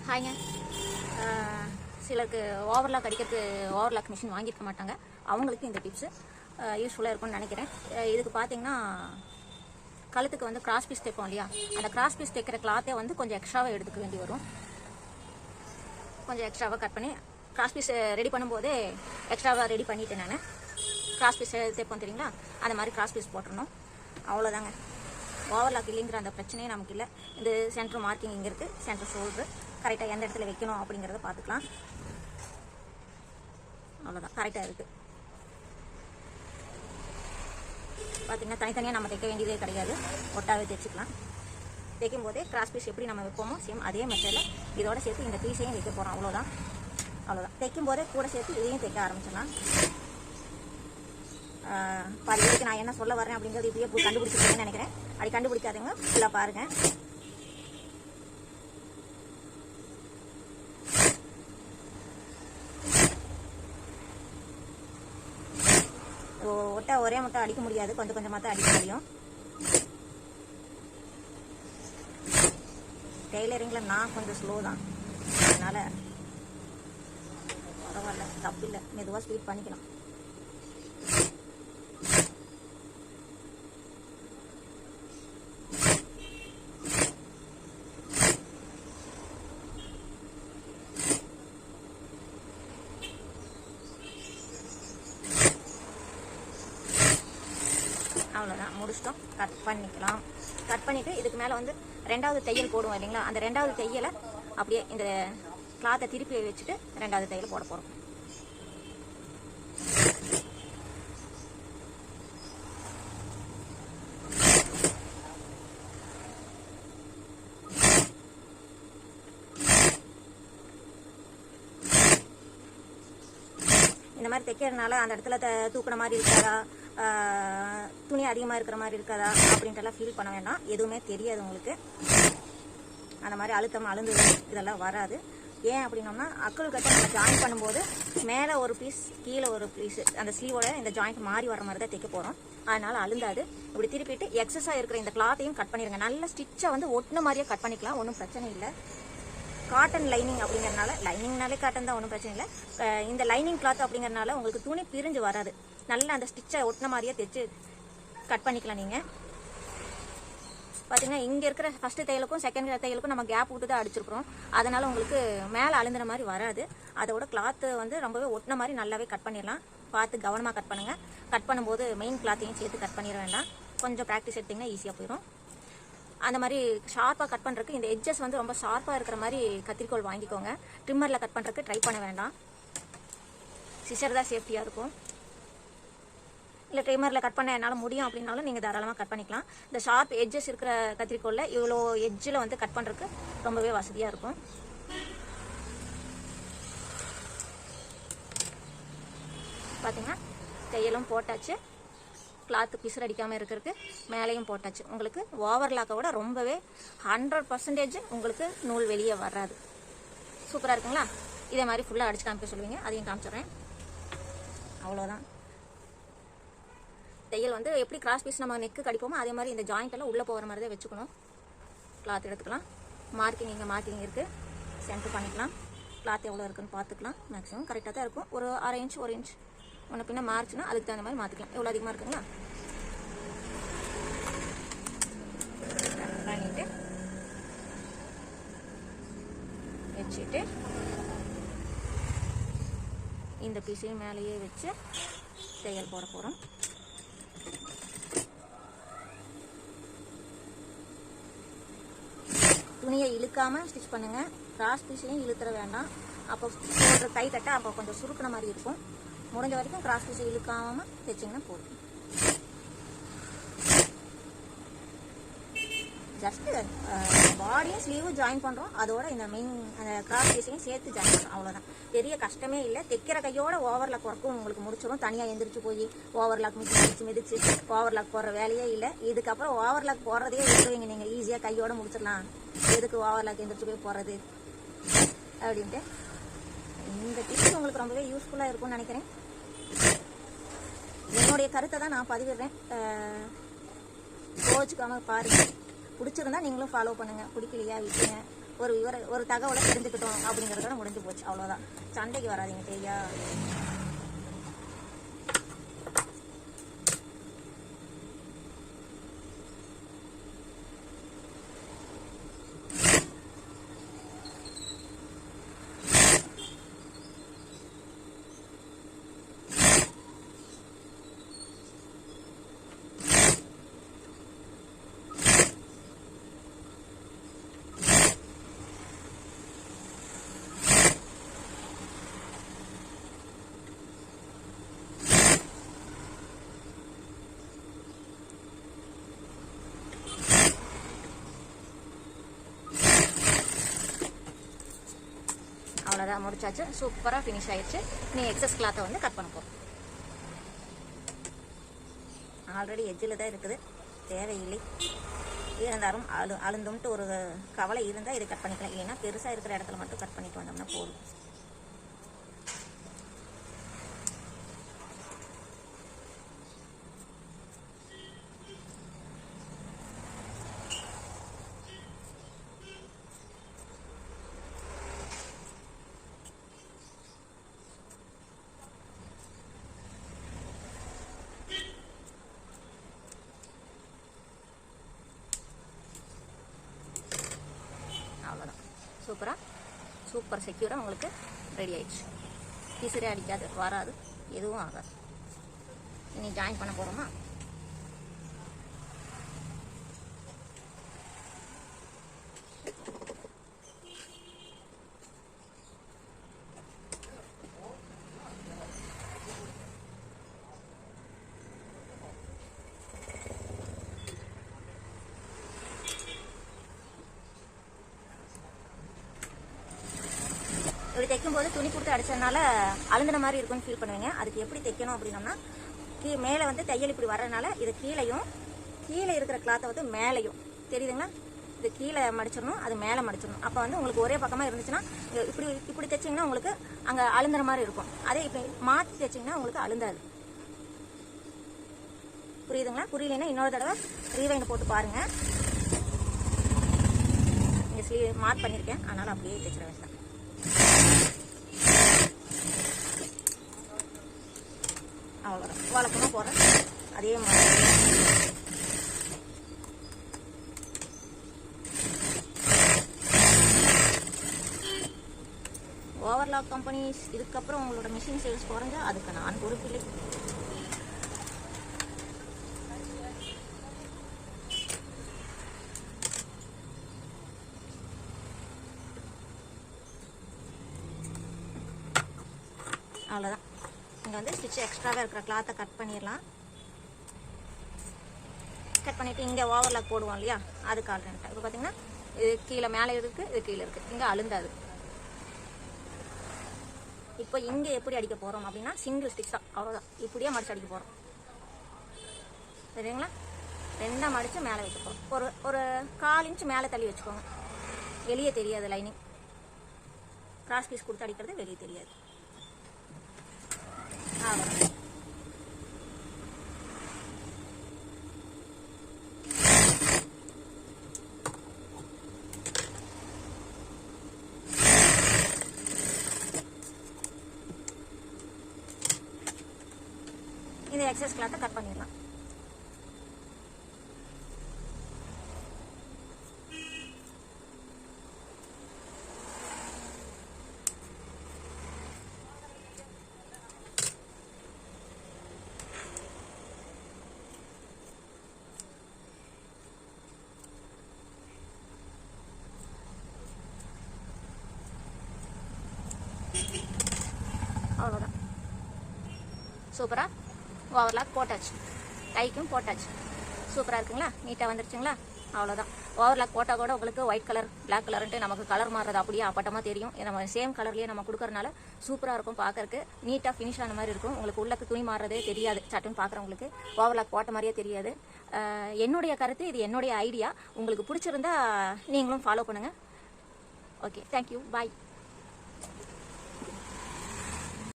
ஹாய்ங்க. சிலருக்கு ஓவர்லாக் அடிக்கிறதுக்கு overlock machine வாங்கியிருக்க மாட்டாங்க. அவங்களுக்கு இந்த டிப்ஸு யூஸ்ஃபுல்லாக இருக்கும்னு நினைக்கிறேன். இதுக்கு பார்த்தீங்கன்னா கழுத்துக்கு வந்து கிராஸ் பீஸ் தைப்போம் இல்லையா, அந்த கிராஸ் பீஸ் தைக்கிற கிளாத்தே வந்து கொஞ்சம் எக்ஸ்ட்ராவாக எடுத்துக்க வேண்டி வரும். கொஞ்சம் எக்ஸ்ட்ராவாக கட் பண்ணி கிராஸ் பீஸ் ரெடி பண்ணும்போதே எக்ஸ்ட்ராவாக ரெடி பண்ணிவிட்டேன் நான். கிராஸ் பீஸ் தைப்போம் தெரியுங்களா, அந்த மாதிரி கிராஸ் பீஸ் போட்டுடணும். அவ்வளோதாங்க. ஓவர்லாக் இல்லைங்கிற அந்த பிரச்சனையே நமக்கு இல்லை. இந்த சென்டர் மார்க்கிங் இங்கே இருக்குது, சென்டர் ஷோல்டரு கரெக்டாக எந்த இடத்துல வைக்கணும் அப்படிங்கிறத பார்த்துக்கலாம். அவ்வளோதான், கரெக்டாக இருக்குது. பார்த்திங்கன்னா தனித்தனியாக நம்ம தைக்க வேண்டியதே கிடையாது, ஒட்டாவே தைச்சிக்கலாம். தைக்கும் போதே கிராஸ் பீஸ் எப்படி நம்ம வைப்போமோ சேம் அதே மெத்தடில் இதோட சேர்த்து இந்த பீஸையும் வைக்க போகிறோம். அவ்வளோதான். தைக்கும் போதே கூட சேர்த்து இதையும் தைக்க ஆரம்பிச்சிடலாம். பாதி வரைக்கும் நான் என்ன சொல்ல வரேன் அப்படிங்கிறது இப்படியே கண்டுபிடிச்சிருக்கேன்னு நினைக்கிறேன். அப்படி கண்டுபிடிக்காதவங்க ஃபுல்லாக பாருங்கள். ஒட்டை ஒரே மட்டும் அடிக்க முடியாது, கொஞ்சம் கொஞ்சமாக தான் அடிக்க முடியும். டெய்லரிங்கில் நான் கொஞ்சம் ஸ்லோ தான், அதனால் பரவாயில்ல, தப்பு இல்லை, மெதுவாக ஸ்பீட் பண்ணிக்கலாம். அவ்வளோதான், முடிச்சிட்டோம். கட் பண்ணிக்கலாம். கட் பண்ணிவிட்டு இதுக்கு மேலே வந்து ரெண்டாவது தையல் போடுவோம் இல்லைங்களா, அந்த ரெண்டாவது தையலை அப்படியே இந்த கிளாத்தை திருப்பி வச்சுட்டு ரெண்டாவது தையல் போட போகிறோம். இந்த மாதிரி தைக்கிறதுனால அந்த இடத்துல தூக்குற மாதிரி இருக்காதா, துணி அதிகமாக இருக்கிற மாதிரி இருக்காதா அப்படின்ட்டுலாம் ஃபீல் பண்ண வேண்டாம். எதுவுமே தெரியாது உங்களுக்கு. அந்த மாதிரி அழுந்து இதெல்லாம் வராது. ஏன் அப்படின்னோம்னா அக்குள் கட்டை நம்ம ஜாயின் பண்ணும்போது மேலே ஒரு பீஸ் கீழே ஒரு பீஸ் அந்த ஸ்லீவோட இந்த ஜாயிண்ட் மாறி வர மாதிரி தான் தைக்க போகிறோம். அதனால் அழுந்தாது. இப்படி திருப்பிட்டு எக்ஸஸாக இருக்கிற இந்த கிளாத்தையும் கட் பண்ணிடுங்க. நல்ல ஸ்டிச்சை வந்து ஒட்டின மாதிரியே கட் பண்ணிக்கலாம், ஒன்றும் பிரச்சனை இல்லை. காட்டன் லைனிங் அப்படிங்கிறனால, லைனிங்னாலே காட்டன் தான், ஒன்றும் பிரச்சனை இல்லை. இந்த லைனிங் கிளாத் அப்படிங்கிறனால உங்களுக்கு துணி பிரிஞ்சு வராது. நல்லா அந்த ஸ்டிச்சை ஒட்டின மாதிரியே தைச்சு கட் பண்ணிக்கலாம். நீங்கள் பார்த்தீங்கன்னா இங்கே இருக்கிற ஃபஸ்ட்டு தையலுக்கும் செகண்ட் தையலுக்கும் நம்ம கேப் விட்டு தான் அடிச்சிருக்கிறோம். அதனால் உங்களுக்கு மேலே அழுந்துன மாதிரி வராது. அதோட கிளாத்து வந்து ரொம்பவே ஒட்டின மாதிரி நல்லாவே கட் பண்ணிடலாம். பார்த்து கவனமாக கட் பண்ணுங்கள். கட் பண்ணும்போது மெயின் கிளாத்தையும் சேர்த்து கட் பண்ணிட வேண்டாம். கொஞ்சம் ப்ராக்டிஸ் எடுத்திங்கன்னா ஈஸியாக போயிடும். அந்த மாதிரி ஷார்ப்பாக கட் பண்ணுறதுக்கு இந்த எட்ஜஸ் வந்து ரொம்ப ஷார்ப்பாக இருக்கிற மாதிரி கத்திரிக்கோள் வாங்கிக்கோங்க. ட்ரிம்மரில் கட் பண்ணுறதுக்கு ட்ரை பண்ண வேண்டாம். சிசர் தான் சேஃப்டியாக இருக்கும். இல்லை ட்ரிம்மரில் கட் பண்ண என்னால் முடியும் அப்படின்னாலும் நீங்கள் தாராளமாக கட் பண்ணிக்கலாம். இந்த ஷார்ப் எட்ஜஸ் இருக்கிற கத்திரிக்கோளில் இவ்வளோ எட்ஜில் வந்து கட் பண்ணுறதுக்கு ரொம்பவே வசதியாக இருக்கும். பார்த்தீங்கன்னா தையலும் போட்டாச்சு, கிளாத்து பிசுறு அடிக்காமல் இருக்கிறதுக்கு மேலேயும் போட்டாச்சு. உங்களுக்கு ஓவர்லாக்கை விட ரொம்பவே 100% உங்களுக்கு நூல் வெளியே வராது. சூப்பராக இருக்குங்களா? இதே மாதிரி ஃபுல்லாக அடிச்சு காமிக்க சொல்லுவீங்க, அதையும் காமிச்சிடுறேன். அவ்வளோதான். தையல் வந்து எப்படி கிராஸ் பீஸ் நம்ம நெக்கு கடிப்போமோ அதே மாதிரி இந்த ஜாயிண்ட் எல்லாம் உள்ளே போகிற மாதிரி தான் வச்சுக்கணும். கிளாத் எடுத்துக்கலாம். மார்க்கிங் இங்கே மார்க்கிங் இருக்குது, சென்டர் பண்ணிக்கலாம். கிளாத் எவ்வளோ இருக்குன்னு பார்த்துக்கலாம். மேக்ஸிமம் கரெக்டாக தான் இருக்கும். ஒரு 1/2 இன்ச் 1 இன்ச் ஒன்று பின்ன மார்ச்சுன்னா அதுக்கு தகுந்த மாதிரி மாற்றிக்கலாம். எவ்வளோ அதிகமாக இருக்குங்களா பண்ணிட்டு வச்சுட்டு இந்த பீஸையும் மேலேயே வச்சு தையல் போட போகிறோம். துணியை இழுக்காமல் ஸ்டிச் பண்ணுங்கள். கிராஸ் பீஸையும் இழுத்துற வேண்டாம். அப்போ போடுற கை கட்ட அப்போ கொஞ்சம் சுருக்கின மாதிரி இருக்கும். முடிஞ்ச வரைக்கும் கிராஸ் பீஸை இழுக்காமல் தைச்சிங்கன்னா போதும். ஜஸ்ட்டு பாடியும் ஸ்லீவும் ஜாயின் பண்ணுறோம், அதோட இந்த மெயின் அந்த கிராஸ் பீஸையும் சேர்த்து ஜாயின் பண்ணுறோம். அவ்வளோதான். பெரிய கஷ்டமே இல்லை. தைக்கிற கையோட ஓவர்லாக் ஒர்க்கும் உங்களுக்கு முடிச்சிடும். தனியாக எந்திரிச்சு போய் ஓவர்லாக் மிதிச்சு ஓவர்லாக் போடுற வேலையே இல்லை. இதுக்கப்புறம் ஓவர்லாக் போடுறதே விட்டுருவீங்க. நீங்கள் ஈஸியாக கையோட முடிச்சிடலாம், எதுக்கு ஓவர்லாக் எந்திரிச்சு போய் போடுறது அப்படின்ட்டு. இந்த டிப்ஸ் உங்களுக்கு ரொம்பவே யூஸ்ஃபுல்லாக இருக்கும்னு நினைக்கிறேன். என்னுடைய கருத்தை தான் நான் பதிவிடுறேன், கோச்சுக்காமல் பாருங்கள். பிடிச்சிருந்தா நீங்களும் ஃபாலோ பண்ணுங்கள், பிடிக்கலையா விட்டுங்க. ஒரு தகவலை தெரிஞ்சுக்கிட்டோம் அப்படிங்கிறதோட முடிஞ்சு போச்சு, அவ்வளோதான். சண்டைக்கு வராதிங்க சரியா. அவ்வளோதான், முடிச்சாச்சு. சூப்பராக ஃபினிஷ் ஆயிடுச்சு. நீ எக்ஸஸ் கிளாத்தை வந்து கட் பண்ண போகிறோம். ஆல்ரெடி எஜ்ஜில் தான் இருக்குது, தேவையில்லை. இருந்தாலும் அழுந்தும்ட்டு ஒரு கவலை இருந்தால் இதை கட் பண்ணிக்கலாம். இல்லைன்னா பெருசாக இருக்கிற இடத்துல மட்டும் கட் பண்ணிட்டு வந்தோம்னா போதும். அவ்வளோதான், சூப்பர் செக்யூராக உங்களுக்கு ரெடி ஆயிடுச்சு. பிசிறே அடிக்காது, வராது, எதுவும் ஆகாது. இனி ஜாயின் பண்ண போகிறோமா? இப்படி தைக்கும்போது துணி கொடுத்து அடிச்சதுனால அழுந்தின மாதிரி இருக்குன்னு ஃபீல் பண்ணுவீங்க. அதுக்கு எப்படி தைக்கணும் அப்படின்னோம்னா, மேலே வந்து தையல் இப்படி வர்றதுனால இது கீழே இருக்கிற கிளாத்தை வந்து மேலேயும் தெரியுதுங்களா, இது கீழே மடிச்சிடணும், அது மேலே மடிச்சிடணும். அப்போ வந்து உங்களுக்கு ஒரே பக்கமாக இருந்துச்சுன்னா இப்படி தைச்சிங்கன்னா உங்களுக்கு அங்கே அழுந்துற மாதிரி இருக்கும். அதே இப்படி மாற்றி தைச்சிங்கன்னா உங்களுக்கு அழுந்தாது. புரியுதுங்களா? புரியலைன்னா இன்னொரு தடவை ரீவைண்ட் போட்டு பாருங்கள். இங்கே மார்க் பண்ணியிருக்கேன், அதனால் அப்படியே தைச்சிட வேண்டாம். அவ்வளோதான், வழக்கமாக போடுறேன் அதே மாதிரி. ஓவர்லாக் கம்பெனிஸ் இதுக்கப்புறம் உங்களோட மிஷின் சேல்ஸ் குறைஞ்சா அதுக்கு நான் பொறுப்பில்லை. அவ்வளோதான். இங்கே வந்து ஸ்டிச் எக்ஸ்ட்ராவாக இருக்கிற கிளாத்தை கட் பண்ணிடலாம். கட் பண்ணிவிட்டு இங்கே ஓவர்லாக் போடுவோம் இல்லையா, அதுக்கு ஆல்டர்னேட்டாக இப்போ பார்த்தீங்கன்னா இது கீழே மேலே இருக்குது, இது கீழே இருக்குது, இங்கே அழுந்தாது. இப்போ இங்கே எப்படி அடிக்க போகிறோம் அப்படின்னா சிங்கிள் ஸ்டிச் தான், அவ்வளோதான். இப்படியே மடித்து அடிக்க போகிறோம். சரிங்களா? ரெண்டாக மடித்து மேலே வைக்க போகிறோம். ஒரு 1/4 இன்ச் மேலே தள்ளி வச்சுக்கோங்க. வெளியே தெரியாது லைனிங். கிராஸ் பீஸ் கொடுத்து அடிக்கிறது வெளியே தெரியாது. அவ்வளோதான். இந்த எக்ஸஸ் கிளாத்தை கட் பண்ணிடலாம். அவ்வளோதான், சூப்பராக ஓவர்லாக் போட்டாச்சு, கைக்கும் போட்டாச்சு. சூப்பராக இருக்குங்களா? நீட்டாக வந்துருச்சுங்களா? அவ்வளோதான். ஓவர்லாக் போட்டால் கூட உங்களுக்கு ஒயிட் கலர் பிளாக் கலர்ன்ட்டு நமக்கு கலர் மாறுறது அப்படியே அப்பட்டமாக தெரியும். நம்ம சேம் கலர்லேயே நம்ம கொடுக்கறனால சூப்பராக இருக்கும், பார்க்கறக்கு நீட்டாக ஃபினிஷ் ஆன மாதிரி இருக்கும். உங்களுக்கு உள்ளக்கு துணி மாறுறதே தெரியாது, சட்டுன்னு பார்க்குறவங்களுக்கு ஓவர்லாக் போட்ட மாதிரியே தெரியாது. என்னுடைய கருத்து, இது என்னுடைய ஐடியா. உங்களுக்கு பிடிச்சிருந்தா நீங்களும் ஃபாலோ பண்ணுங்கள். ஓகே, தேங்க்யூ, பாய்.